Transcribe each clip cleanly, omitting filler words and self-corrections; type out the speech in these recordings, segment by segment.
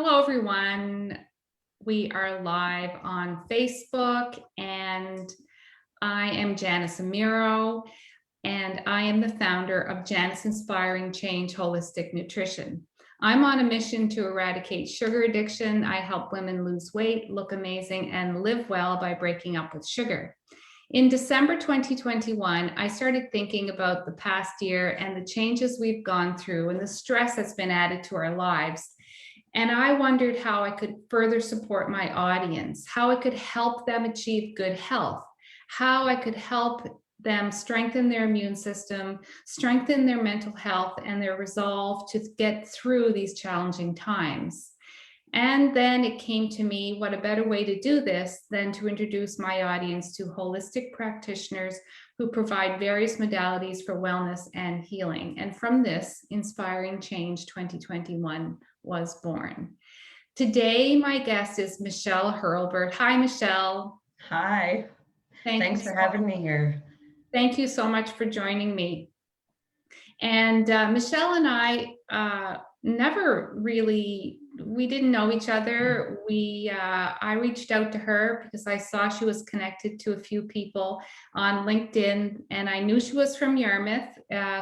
Hello, everyone. We are live on Facebook, and I am Janice Amiro, and I am the founder of Janice Inspiring Change Holistic Nutrition. I'm on a mission to eradicate sugar addiction. I help women lose weight, look amazing, and live well by breaking up with sugar. In December 2021, I started thinking about the past year and the changes we've gone through and the stress that's been added to our lives. And I wondered how I could further support my audience, how I could help them achieve good health, how I could help them strengthen their immune system, strengthen their mental health, and their resolve to get through these challenging times. And then it came to me, what a better way to do this than to introduce my audience to holistic practitioners who provide various modalities for wellness and healing. And from this, Inspiring Change 2021 was born. Today, my guest is Michelle Hurlburt. Hi, Michelle. Hi. Thanks for having me here. Thank you so much for joining me. And Michelle and I never really, we didn't know each other. I reached out to her because I saw she was connected to a few people on LinkedIn, and I knew she was from Yarmouth.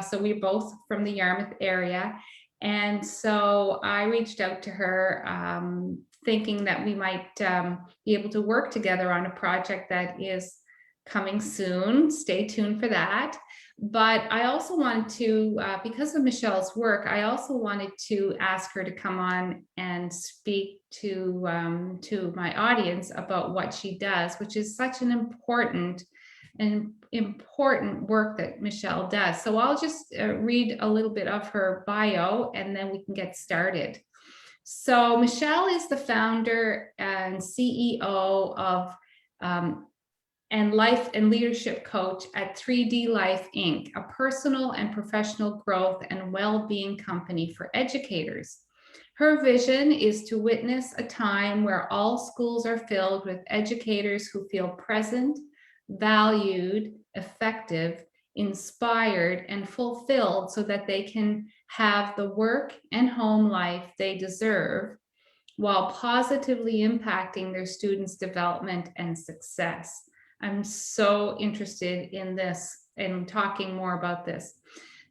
So we're both from the Yarmouth area. And so I reached out to her thinking that we might be able to work together on a project that is coming soon. Stay tuned for that. But I also wanted to, because of Michelle's work, I also wanted to ask her to come on and speak to my audience about what she does, which is such an important work that Michelle does. So I'll just read a little bit of her bio, and then we can get started. So Michelle is the founder and CEO of and life and leadership coach at 3D Life Inc., a personal and professional growth and well-being company for educators. Her vision is to witness a time where all schools are filled with educators who feel present, valued, effective, inspired, and fulfilled so that they can have the work and home life they deserve while positively impacting their students' development and success. I'm so interested in this and talking more about this.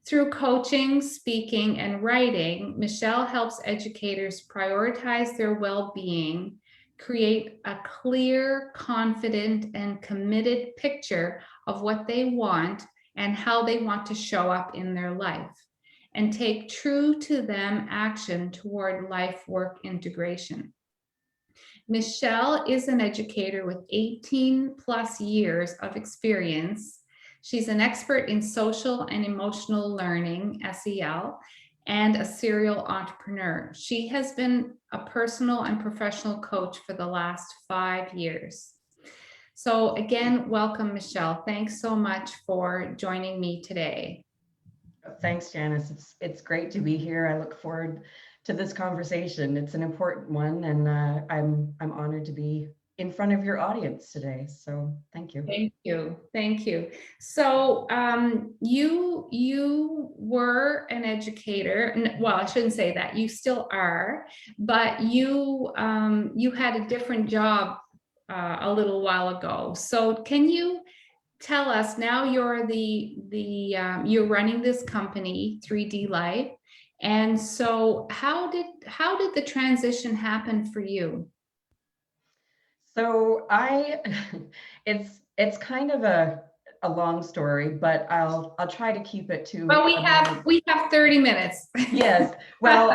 Through coaching, speaking, and writing, Michelle helps educators prioritize their well-being, create a clear, confident, and committed picture of what they want and how they want to show up in their life, and take true to them action toward life-work integration. Michelle is an educator with 18 plus years of experience. She's an expert in social and emotional learning, SEL, and a serial entrepreneur. She has been a personal and professional coach for the last 5 years. So again, welcome, Michelle. Thanks so much for joining me today. Thanks, Janice. It's great to be here. I look forward to this conversation. It's an important one, and I'm honored to be in front of your audience today. So thank you. Thank you. So you were an educator. Well, I shouldn't say that. You still are, but you had a different job a little while ago. So can you tell us, now you're you're running this company, 3D Life. And so how did the transition happen for you? So it's kind of a long story, but I'll try to keep it to. Well, we have 30 minutes. Yes. Well,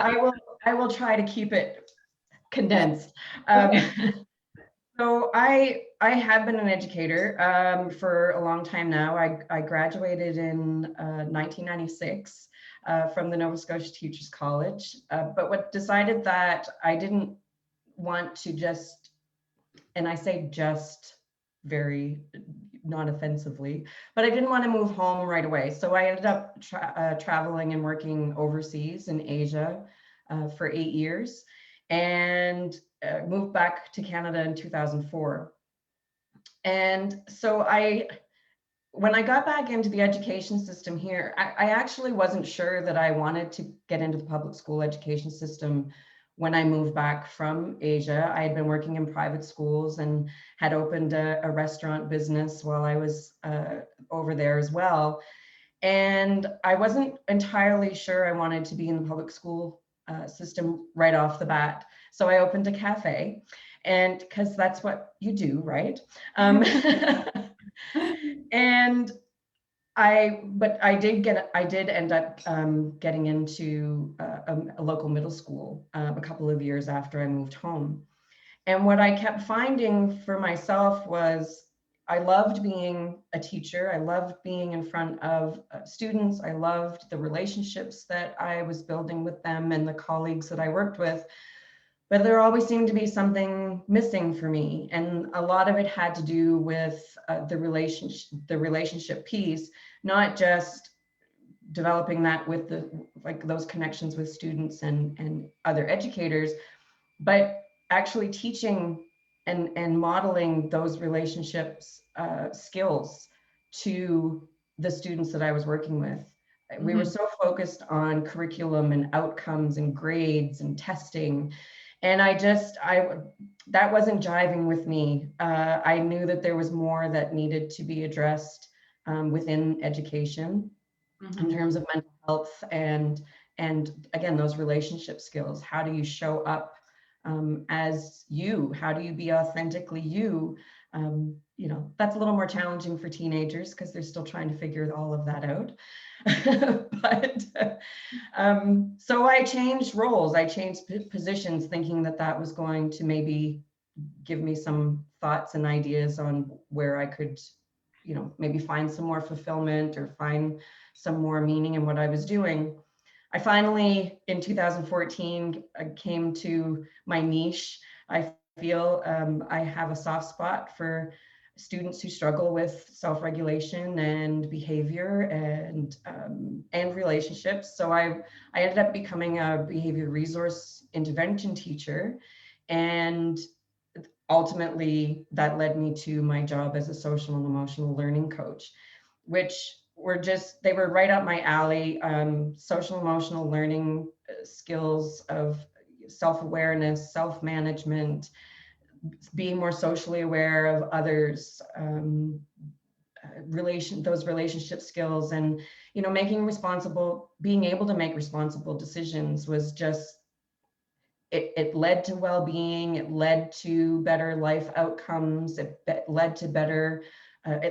I will try to keep it condensed. So I have been an educator for a long time now. I graduated in 1996 from the Nova Scotia Teachers College, but what decided that I didn't want to just, and I say just very not offensively, but I didn't want to move home right away. So I ended up traveling and working overseas in Asia for 8 years, and moved back to Canada in 2004. And so when I got back into the education system here, I actually wasn't sure that I wanted to get into the public school education system when I moved back from Asia. I had been working in private schools and had opened a restaurant business while I was over there as well. And I wasn't entirely sure I wanted to be in the public school system right off the bat. So I opened a cafe, and because that's what you do, right? And I did end up getting into a local middle school a couple of years after I moved home. And what I kept finding for myself was I loved being a teacher. I loved being in front of students. I loved the relationships that I was building with them and the colleagues that I worked with. But there always seemed to be something missing for me. And a lot of it had to do with the relationship piece, not just developing that with those connections with students and other educators, but actually teaching and modeling those relationships skills to the students that I was working with. We were so focused on curriculum and outcomes and grades and testing. And that wasn't jiving with me. I knew that there was more that needed to be addressed within education in terms of mental health and again, those relationship skills. How do you show up as you? How do you be authentically you? That's a little more challenging for teenagers because they're still trying to figure all of that out. But so I changed roles. I changed positions, thinking that was going to maybe give me some thoughts and ideas on where I could, maybe find some more fulfillment or find some more meaning in what I was doing. I finally, in 2014, came to my niche. I feel I have a soft spot for students who struggle with self-regulation and behavior and relationships. So I ended up becoming a behavior resource intervention teacher, and ultimately that led me to my job as a social and emotional learning coach, which they were right up my alley. Social emotional learning skills of self-awareness, self-management, being more socially aware of others, those relationship skills, and being able to make responsible decisions was just, it led to well-being, it led to better life outcomes, it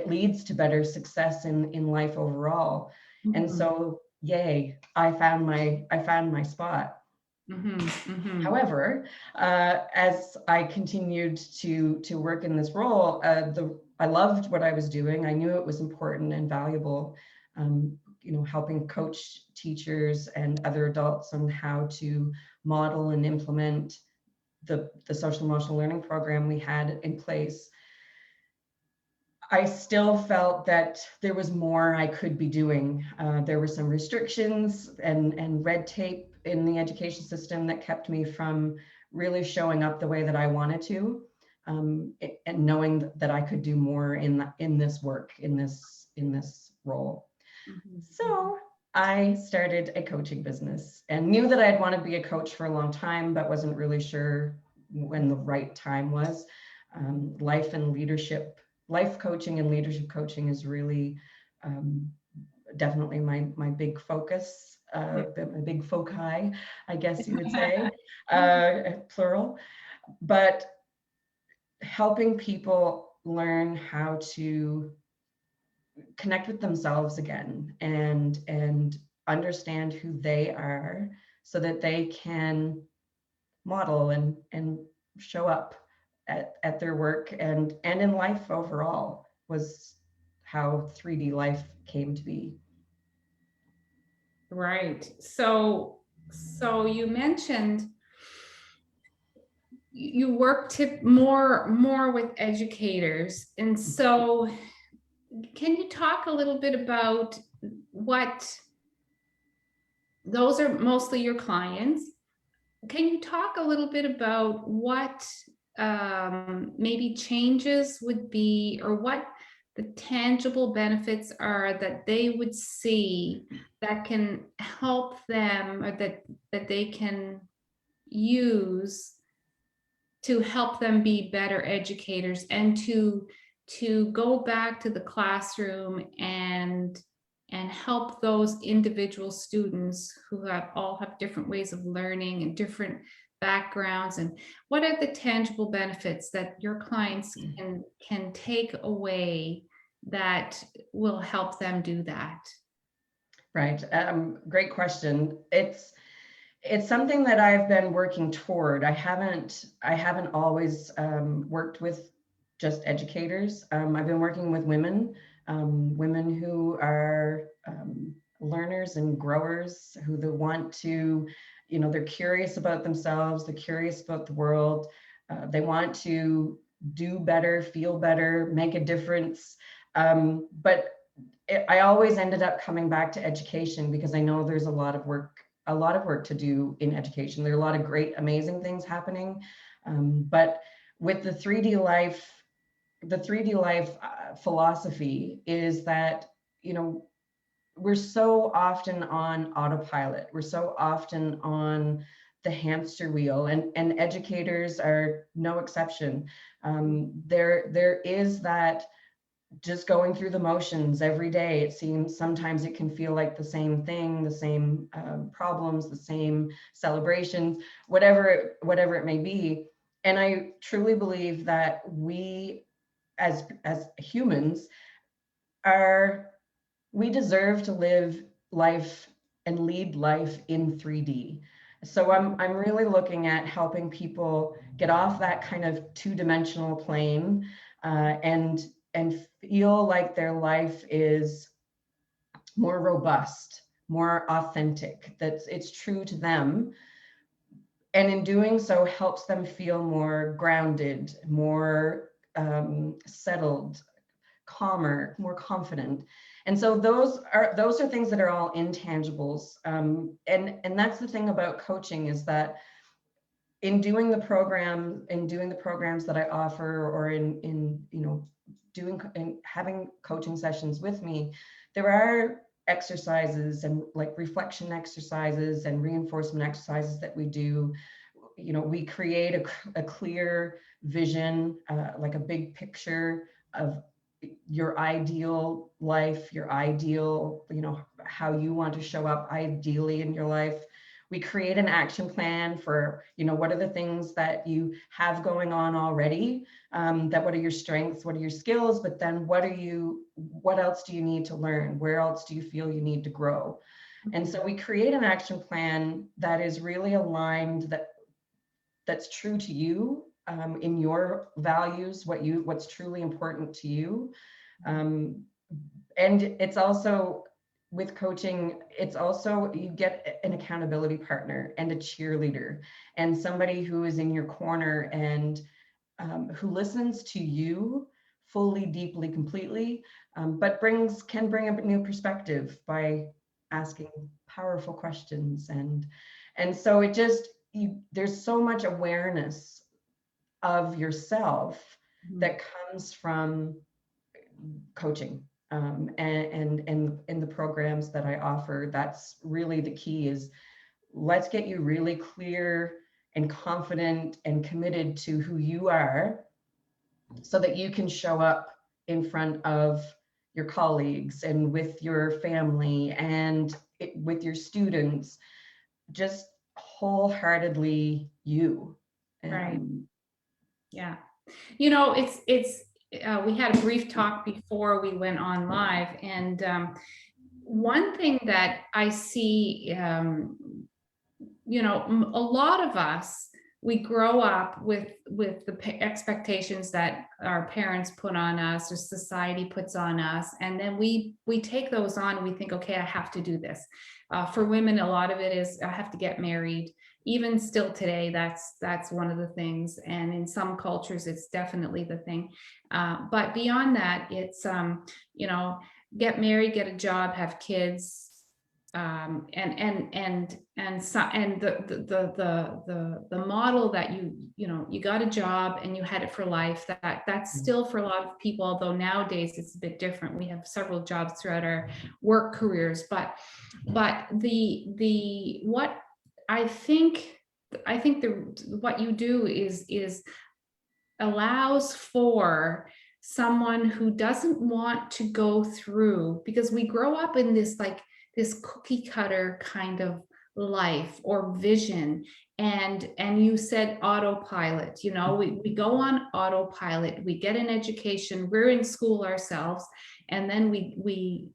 leads to better success in life overall. And so, yay, I found my spot. However, as I continued to work in this role, I loved what I was doing. I knew it was important and valuable, helping coach teachers and other adults on how to model and implement the social emotional learning program we had in place. I still felt that there was more I could be doing. There were some restrictions and red tape in the education system that kept me from really showing up the way that I wanted to, and knowing that I could do more in this work, in this role. So I started a coaching business and knew that I'd want to be a coach for a long time, but wasn't really sure when the right time was. Life coaching and leadership coaching is really definitely my big focus, my big foci, I guess you would say, plural. But helping people learn how to connect with themselves again and understand who they are so that they can model and show up at their work and in life overall was how 3D life came to be. Right. So you mentioned you work more with educators, and so can you talk a little bit about what those are mostly your clients? Can you talk a little bit about what maybe changes would be, or what the tangible benefits are that they would see that can help them, or that they can use to help them be better educators, and to go back to the classroom and help those individual students who all have different ways of learning and different backgrounds? And what are the tangible benefits that your clients can take away that will help them do that? Right. Great question. It's something that I've been working toward. I haven't always worked with just educators. I've been working with women, women who are learners and growers, who they want to, they're curious about themselves, they're curious about the world, they want to do better, feel better, make a difference. But I always ended up coming back to education because I know there's a lot of work to do in education. There are a lot of great, amazing things happening. But with the 3D life, philosophy is that, we're so often on autopilot. We're so often on the hamster wheel, and educators are no exception. There is that just going through the motions every day. It seems sometimes it can feel like the same thing, the same problems, the same celebrations, whatever it may be. And I truly believe that we as humans we deserve to live life and lead life in 3D. So I'm really looking at helping people get off that kind of two-dimensional plane, and feel like their life is more robust, more authentic, that it's true to them. And in doing so, helps them feel more grounded, more settled, calmer, more confident. And so those are things that are all intangibles. And that's the thing about coaching, is that in doing the programs that I offer, or in doing and having coaching sessions with me, there are exercises and like reflection exercises and reinforcement exercises that we do. We create a clear vision, like a big picture of your ideal life, your ideal, how you want to show up ideally in your life. We create an action plan for, what are the things that you have going on already, what are your strengths, what are your skills, but then what else do you need to learn? Where else do you feel you need to grow? And so we create an action plan that is really aligned, that's true to you, in your values, what's truly important to you. And it's also, with coaching, it's also, you get an accountability partner and a cheerleader, and somebody who is in your corner, and who listens to you fully, deeply, completely, but can bring a new perspective by asking powerful questions. And so it just, there's so much awareness of yourself that comes from coaching, and in the programs that I offer. That's really the key, is let's get you really clear and confident and committed to who you are, so that you can show up in front of your colleagues and with your family and with your students, just wholeheartedly you. Right. Yeah. It's we had a brief talk before we went on live, and one thing that I see, a lot of us, we grow up with the expectations that our parents put on us or society puts on us, and then we take those on, and we think, okay, I have to do this. For women, a lot of it is, I have to get married. Even still today, that's one of the things, and in some cultures it's definitely the thing, but beyond that, it's get married, get a job, have kids, and the model that you got a job and you had it for life, that's still for a lot of people, although nowadays it's a bit different. We have several jobs throughout our work careers, but what I think I think what you do is allows for someone who doesn't want to go through, because we grow up in this like this cookie cutter kind of life or vision, and you said autopilot, you know, we go on autopilot, we get an education, we're in school ourselves, and then we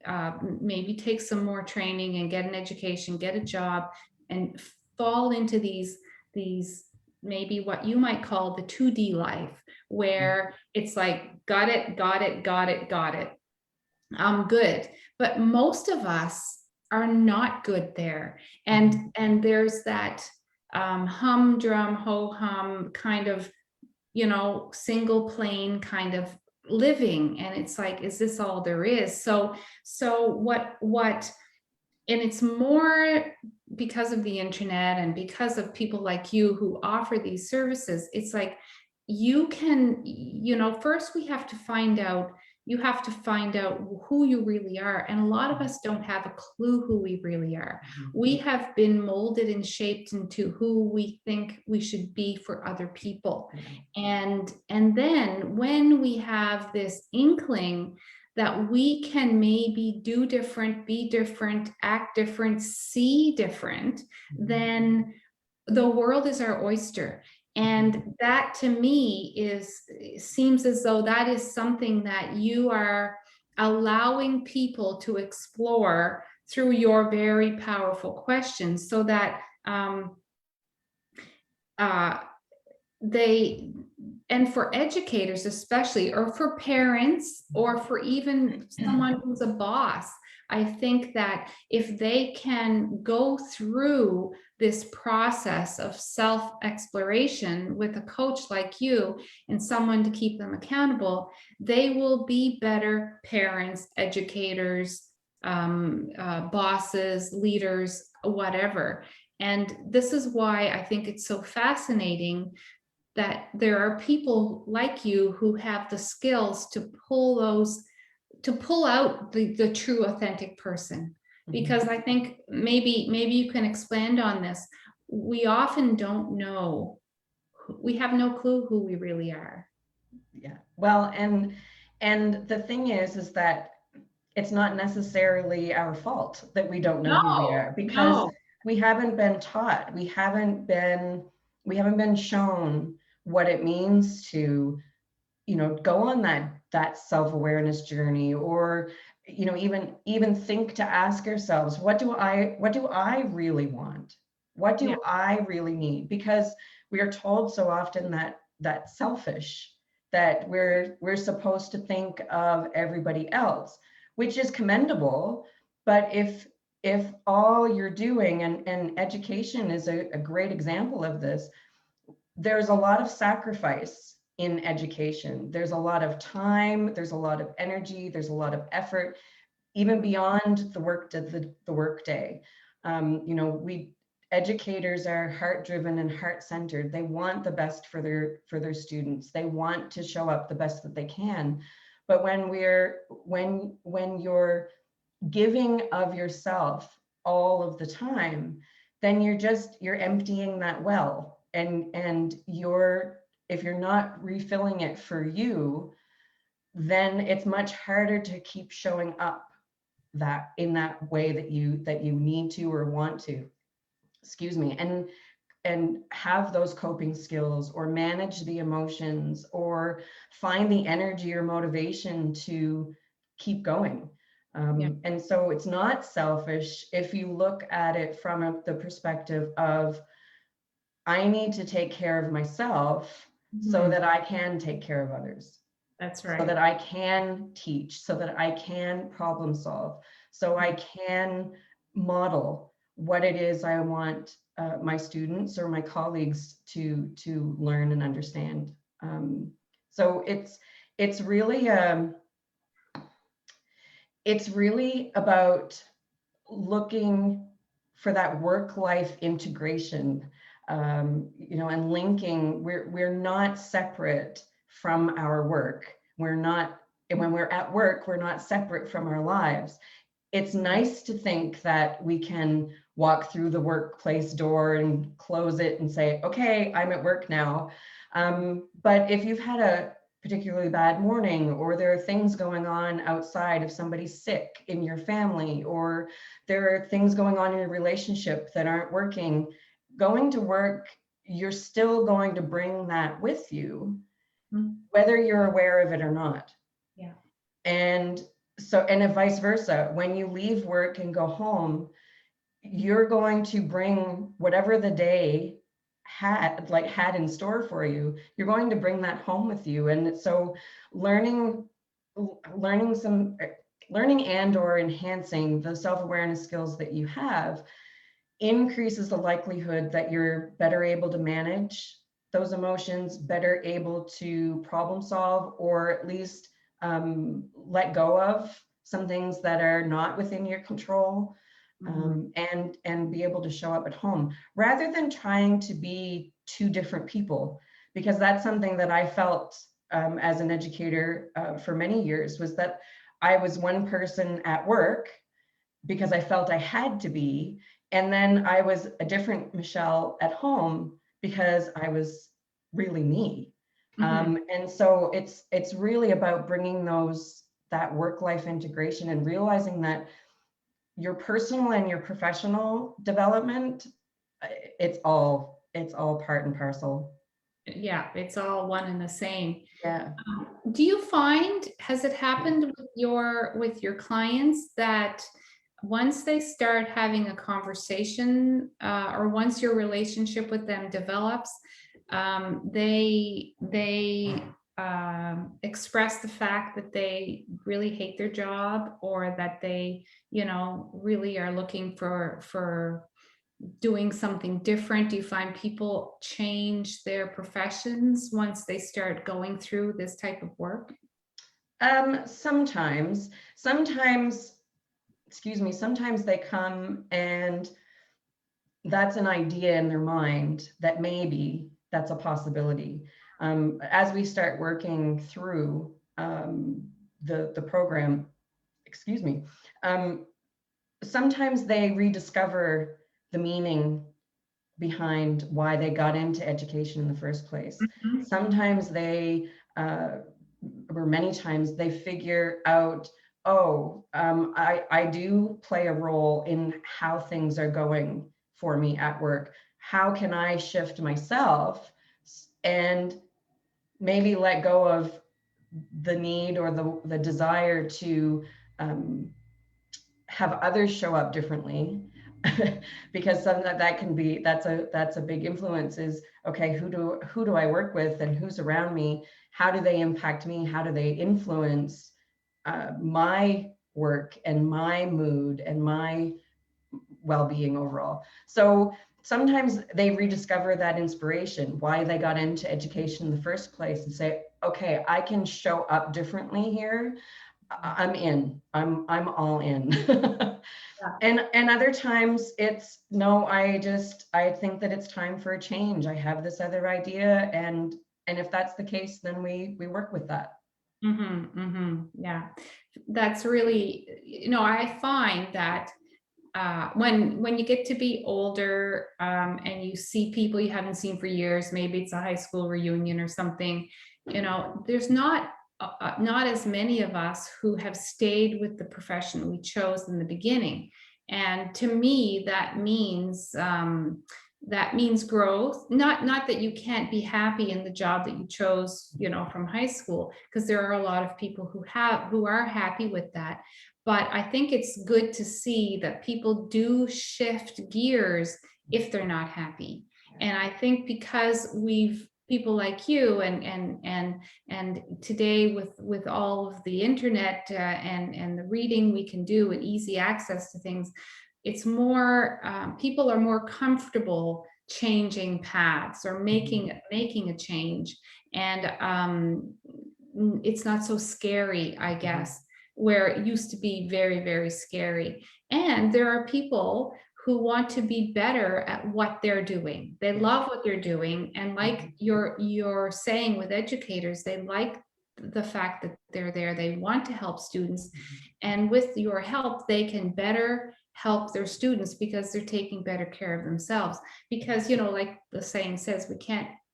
maybe take some more training and get an education, get a job, and fall into these maybe what you might call the 2D life, where it's like, got it, got it, got it, got it. I'm good. But most of us are not good there. And there's that humdrum, ho hum kind of, you know, single plane kind of living. And it's like, is this all there is? So what and it's more because of the internet and because of people like you who offer these services. It's like, you can, you know, first we have to find out, you have to find out who you really are. And a lot of us don't have a clue who we really are. We have been molded and shaped into who we think we should be for other people. And then when we have this inkling that we can maybe do different, be different, act different, see different, then the world is our oyster. And that to me seems as though that is something that you are allowing people to explore through your very powerful questions, so that they, and for educators especially, or for parents, or for even someone who's a boss, I think that if they can go through this process of self-exploration with a coach like you and someone to keep them accountable, they will be better parents, educators, bosses, leaders, whatever. And this is why I think it's so fascinating that there are people like you who have the skills to pull out the true authentic person. Because I think maybe you can expand on this. We often don't know, we have no clue who we really are. Yeah, well, and the thing is that it's not necessarily our fault that we don't know who we are, because we haven't been taught, we haven't been shown what it means to, you know, go on that self-awareness journey, or, you know, even think to ask ourselves, what do I really want? What do I really need? Because we are told so often that selfish, that we're supposed to think of everybody else, which is commendable. But if all you're doing, and education is a great example of this, there's a lot of sacrifice in education. There's a lot of time, there's a lot of energy, there's a lot of effort, even beyond the work day. You know, educators are heart-driven and heart-centered. They want the best for their students. They want to show up the best that they can. But when you're giving of yourself all of the time, then you're emptying that well. And if you're not refilling it for you, then it's much harder to keep showing up in that way that you need to or want to, excuse me, and have those coping skills, or manage the emotions, or find the energy or motivation to keep going. And so it's not selfish if you look at it from the perspective of, I need to take care of myself so that I can take care of others. That's right. So that I can teach, so that I can problem solve, so I can model what it is I want my students or my colleagues to learn and understand. So it's really about looking for that work-life integration, you know, and linking. We're not separate from our work. We're not, and when we're at work, we're not separate from our lives. It's nice to think that we can walk through the workplace door and close it and say, okay, I'm at work now. But if you've had a particularly bad morning, or there are things going on outside, if somebody's sick in your family, or there are things going on in your relationship that aren't working, going to work, you're still going to bring that with you, whether you're aware of it or not. Yeah. And so, and if vice versa, when you leave work and go home, you're going to bring whatever the day had in store for you, you're going to bring that home with you. And so learning and or enhancing the self-awareness skills that you have increases the likelihood that you're better able to manage those emotions, better able to problem solve, or at least let go of some things that are not within your control, and be able to show up at home rather than trying to be two different people. Because that's something that I felt as an educator for many years, was that I was one person at work because I felt I had to be, and then I was a different Michelle at home because I was really me. And so it's really about bringing that work-life integration and realizing that your personal and your professional development, it's all part and parcel. Yeah, it's all one and the same. Yeah. Do you find, has it happened with your clients that once they start having a conversation, or once your relationship with them develops, they express the fact that they really hate their job, or that they, really are looking for doing something different? Do you find people change their professions once they start going through this type of work? Sometimes, excuse me, sometimes they come and that's an idea in their mind that maybe that's a possibility. As we start working through the program, excuse me, sometimes they rediscover the meaning behind why they got into education in the first place. Sometimes they, or many times, they figure out, oh, I do play a role in how things are going for me at work. How can I shift myself and maybe let go of the need or the desire to have others show up differently? Because some that can be, that's a big influence, is okay, who do I work with and who's around me? How do they impact me? How do they influence my work and my mood and my well-being overall? So sometimes they rediscover that inspiration, why they got into education in the first place, and say, okay, I can show up differently here. I'm in. I'm all in. And other times it's no, I think that it's time for a change. I have this other idea, and if that's the case, then we work with that. Yeah, that's really, I find that when you get to be older, and you see people you haven't seen for years, maybe it's a high school reunion or something, there's not as many of us who have stayed with the profession we chose in the beginning. And to me, that means growth. Not that you can't be happy in the job that you chose, from high school, because there are a lot of people who are happy with that. But I think it's good to see that people do shift gears if they're not happy. And I think because people like you and today with all of the internet, and the reading we can do and easy access to things, it's more, people are more comfortable changing paths or making a change. And it's not so scary, I guess, where it used to be very, very scary. And there are people who want to be better at what they're doing. They love what they're doing. And like you're saying with educators, they like the fact that they're there. They want to help students. And with your help, they can better help their students because they're taking better care of themselves. Because, like the saying says,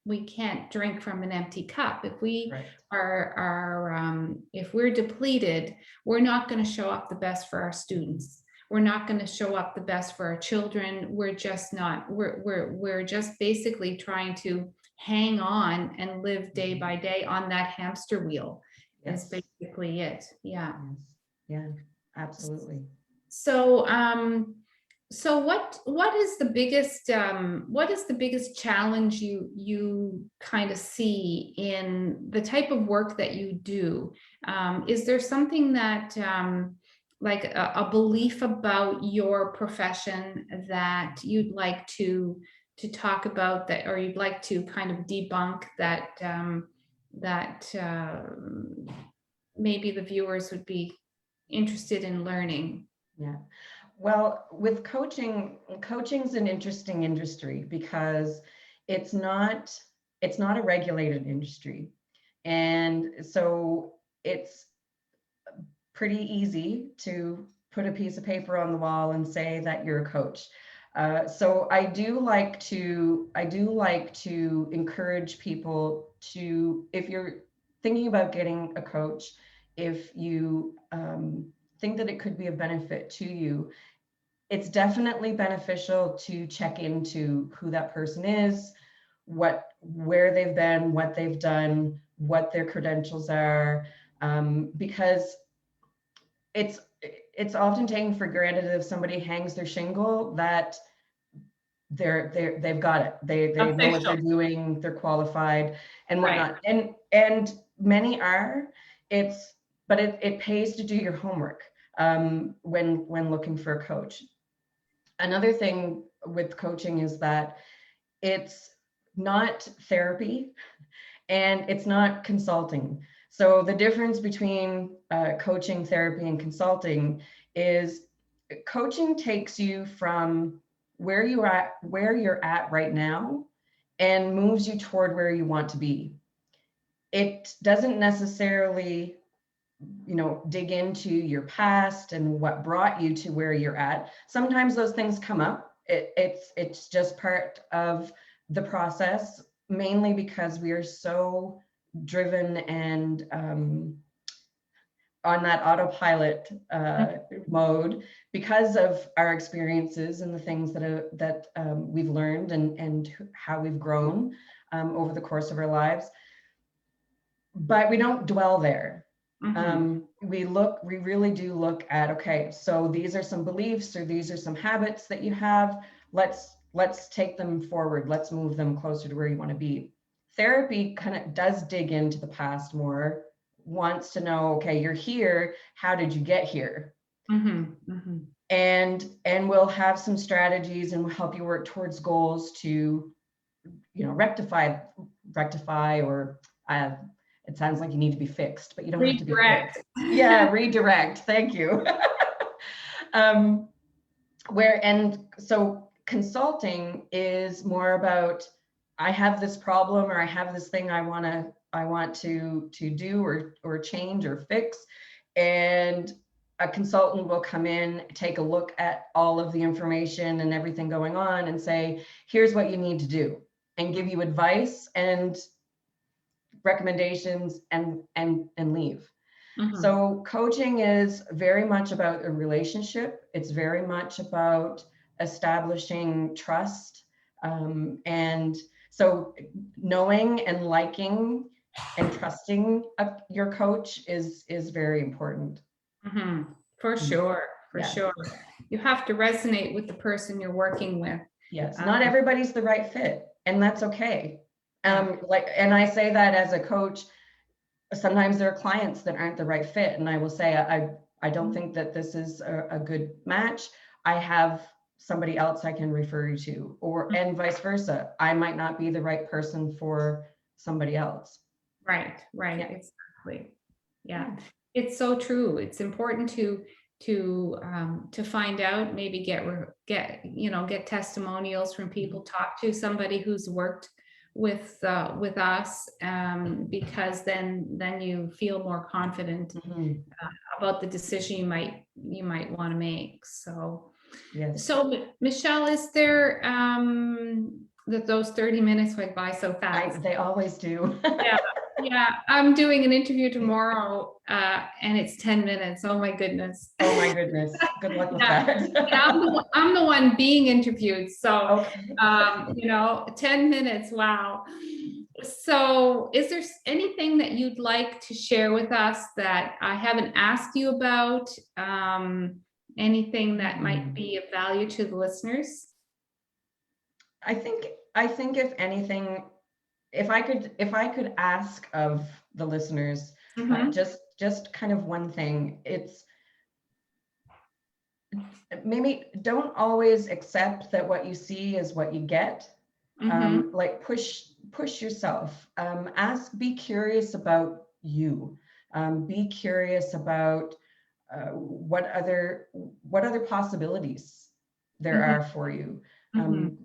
we can't drink from an empty cup. If we Right. if we're depleted, we're not going to show up the best for our students. We're not going to show up the best for our children. We're just not. We're just basically trying to hang on and live day by day on that hamster wheel. Is Yes. basically it. Yeah. Yes. Yeah, absolutely. So, so what is the biggest challenge you kind of see in the type of work that you do? Is there something that like a belief about your profession that you'd like to talk about, that, or you'd like to kind of debunk, that maybe the viewers would be interested in learning? Yeah. Well, with coaching's an interesting industry because it's not a regulated industry. And so it's pretty easy to put a piece of paper on the wall and say that you're a coach. So I do like to encourage people to, if you're thinking about getting a coach, if you think that it could be a benefit to you, it's definitely beneficial to check into who that person is, where they've been, what they've done, what their credentials are, because it's often taken for granted if somebody hangs their shingle that they've got it. They know what Official. they're doing, they're qualified and Right. whatnot. And many are. But it pays to do your homework when looking for a coach. Another thing with coaching is that it's not therapy and it's not consulting. So the difference between coaching, therapy, and consulting is coaching takes you from where you're at right now and moves you toward where you want to be. It doesn't necessarily dig into your past and what brought you to where you're at. Sometimes those things come up. It's just part of the process, mainly because we are so driven and on that autopilot mode because of our experiences and the things that we've learned and how we've grown over the course of our lives. But we don't dwell there. We really do look at, okay, so these are some beliefs or these are some habits that you have. Let's take them forward. Let's move them closer to where you want to be. Therapy kind of does dig into the past more, wants to know, okay, you're here. How did you get here? And we'll have some strategies and we'll help you work towards goals to, rectify, or it sounds like you need to be fixed, but you don't have to be fixed. Yeah, redirect. Thank you. So consulting is more about, I have this problem or I have this thing I want to do or change or fix, and a consultant will come in, take a look at all of the information and everything going on and say, here's what you need to do, and give you advice and recommendations and leave. So coaching is very much about a relationship. It's very much about establishing trust. And so knowing and liking and trusting your coach is very important. For sure. For Yeah. sure. You have to resonate with the person you're working with. Yes, not everybody's the right fit, and that's okay. And I say that as a coach. Sometimes there are clients that aren't the right fit, and I will say, I don't think that this is a good match. I have somebody else I can refer you to, and vice versa. I might not be the right person for somebody else. Right. Yeah. Exactly. Yeah. It's so true. It's important to find out, maybe get testimonials from people, talk to somebody who's worked with us, because then you feel more confident about the decision you might want to make. So Yes. So Michelle, is there that those 30 minutes went by so fast? They always do. Yeah, yeah. I'm doing an interview tomorrow, and it's 10 minutes. Oh my goodness. Oh my goodness. Good luck with Yeah, that. and I'm the one being interviewed. So, Okay. 10 minutes. Wow. So, is there anything that you'd like to share with us that I haven't asked you about? Anything that might be of value to the listeners? I think if anything, if I could ask of the listeners, Mhm, just kind of one thing, it's maybe don't always accept that what you see is what you get. mhm, Like push yourself. Be curious about you. Be curious about what other possibilities there mhm, are for you. mhm,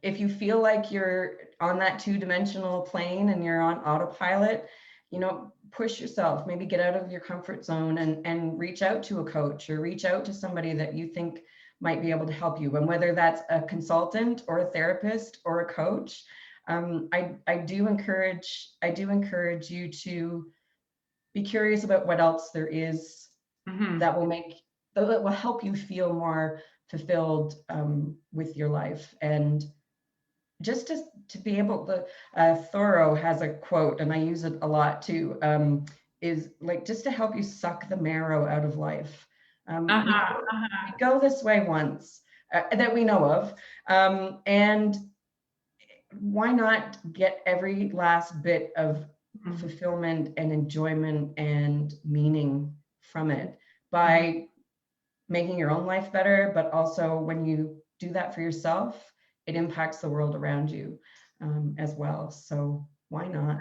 If you feel like you're on that two-dimensional plane and you're on autopilot, push yourself, maybe get out of your comfort zone and reach out to a coach or reach out to somebody that you think might be able to help you. And whether that's a consultant or a therapist or a coach, I do encourage you to be curious about what else there is mhm. that will help you feel more fulfilled with your life. And just to be able to, Thoreau has a quote, and I use it a lot too, is like, just to help you suck the marrow out of life. We Uh-huh, go, uh-huh. we go this way once, that we know of. And why not get every last bit of Mhm, fulfillment and enjoyment and meaning from it mhm. by making your own life better, but also when you do that for yourself, it impacts the world around you as well. So why not?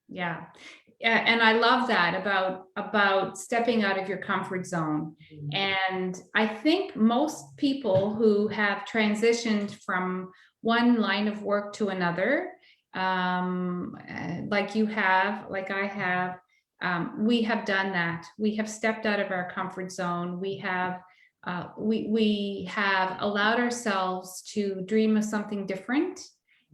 Yeah. Yeah, and I love that about stepping out of your comfort zone. And I think most people who have transitioned from one line of work to another, like you have, like I have, we have done that. We have stepped out of our comfort zone. We have allowed ourselves to dream of something different,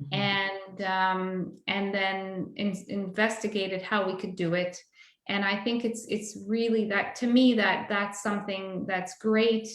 Mhm. and then investigated how we could do it. And I think it's really, that to me, that's something that's great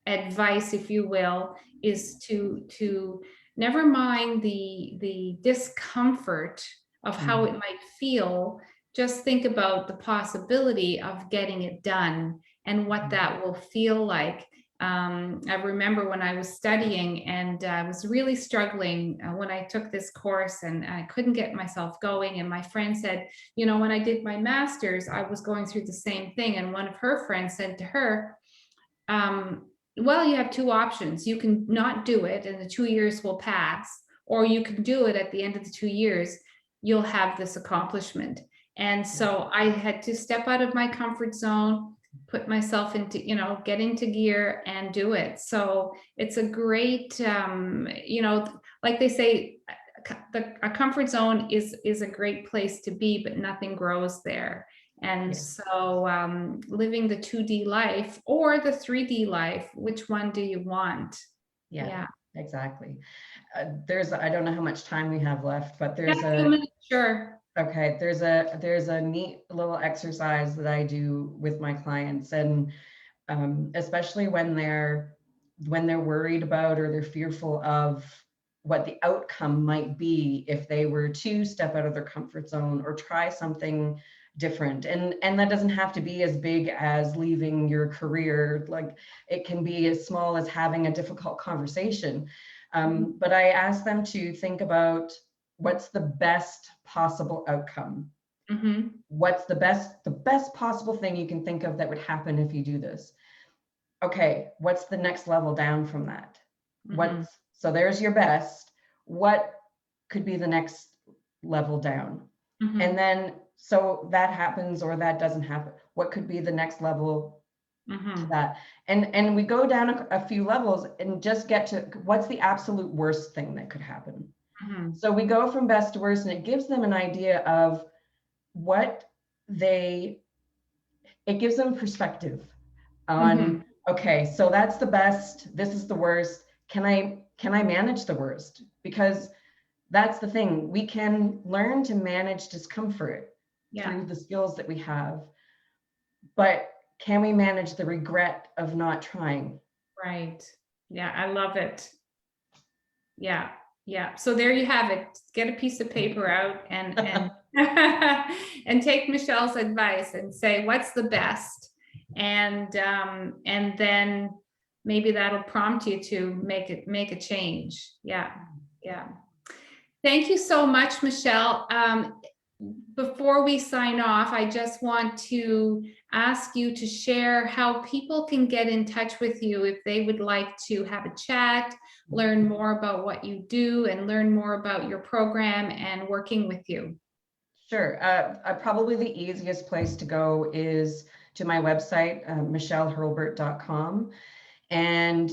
advice, if you will, is to never mind the discomfort of how it Mhm. might feel. Just think about the possibility of getting it done and what Mhm. that will feel like. I remember when I was studying, and I was really struggling when I took this course, and I couldn't get myself going. And my friend said, when I did my master's, I was going through the same thing. And one of her friends said to her, um, well, you have two options. You can not do it and the 2 years will pass, or you can do it at the end of the 2 years, you'll have this accomplishment. And Yeah. so I had to step out of my comfort zone, put myself into, get into gear and do it. So it's a great, like they say, a comfort zone is a great place to be, but nothing grows there. And Yeah. so living the 2D life or the 3D life, which one do you want? Yeah, Yeah. exactly. I don't know how much time we have left, but Yeah, there's 2 minutes, sure. okay, there's a neat little exercise that I do with my clients, and especially when they're worried about or they're fearful of what the outcome might be if they were to step out of their comfort zone or try something different. And that doesn't have to be as big as leaving your career. Like, it can be as small as having a difficult conversation. But I ask them to think about, what's the best possible outcome? Mm-hmm. What's the best possible thing you can think of that would happen if you do this? Okay, what's the next level down from that? Mm-hmm. So there's your best. What could be the next level down? And Mm-hmm. then, so that happens or that doesn't happen, what could be the next level to Mm-hmm. that? And we go down a few levels and just get to, what's the absolute worst thing that could happen? Mm-hmm. So we go from best to worst, and it gives them an idea of what they, it gives them perspective Mm-hmm. on, okay, so that's the best, this is the worst. Can I manage the worst? Because that's the thing. We can learn to manage discomfort Yeah, through the skills that we have, but can we manage the regret of not trying? right. Yeah, I love it. Yeah, yeah. So there you have it. Get a piece of paper out and and take Michelle's advice and say what's the best, and then maybe that'll prompt you to make a change. Yeah, yeah. Thank you so much, Michelle. Before we sign off, I just want to ask you to share how people can get in touch with you if they would like to have a chat, learn more about what you do, and learn more about your program and working with you. Sure. Probably the easiest place to go is to my website, michellehurlburt.com. And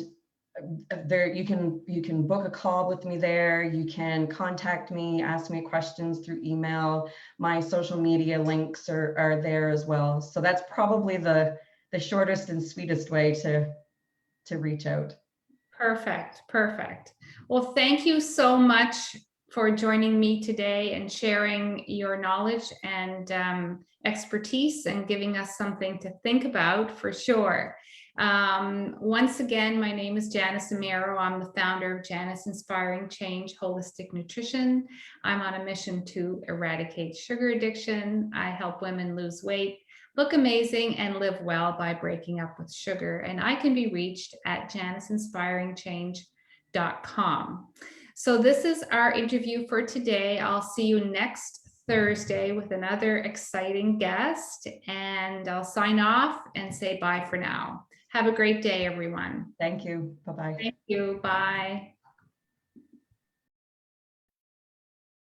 there you can book a call with me there. You can contact me, ask me questions through email. My social media links are there as well. So that's probably the shortest and sweetest way to reach out. Perfect, perfect. Well, thank you so much for joining me today and sharing your knowledge and expertise and giving us something to think about for sure. Once again, my name is Janice Amaro. I'm the founder of Janice Inspiring Change Holistic Nutrition. I'm on a mission to eradicate sugar addiction. I help women lose weight, look amazing, and live well by breaking up with sugar. And I can be reached at janiceinspiringchange.com. So this is our interview for today. I'll see you next Thursday with another exciting guest, and I'll sign off and say bye for now. Have a great day, everyone. Thank you. Bye-bye. Thank you. Bye.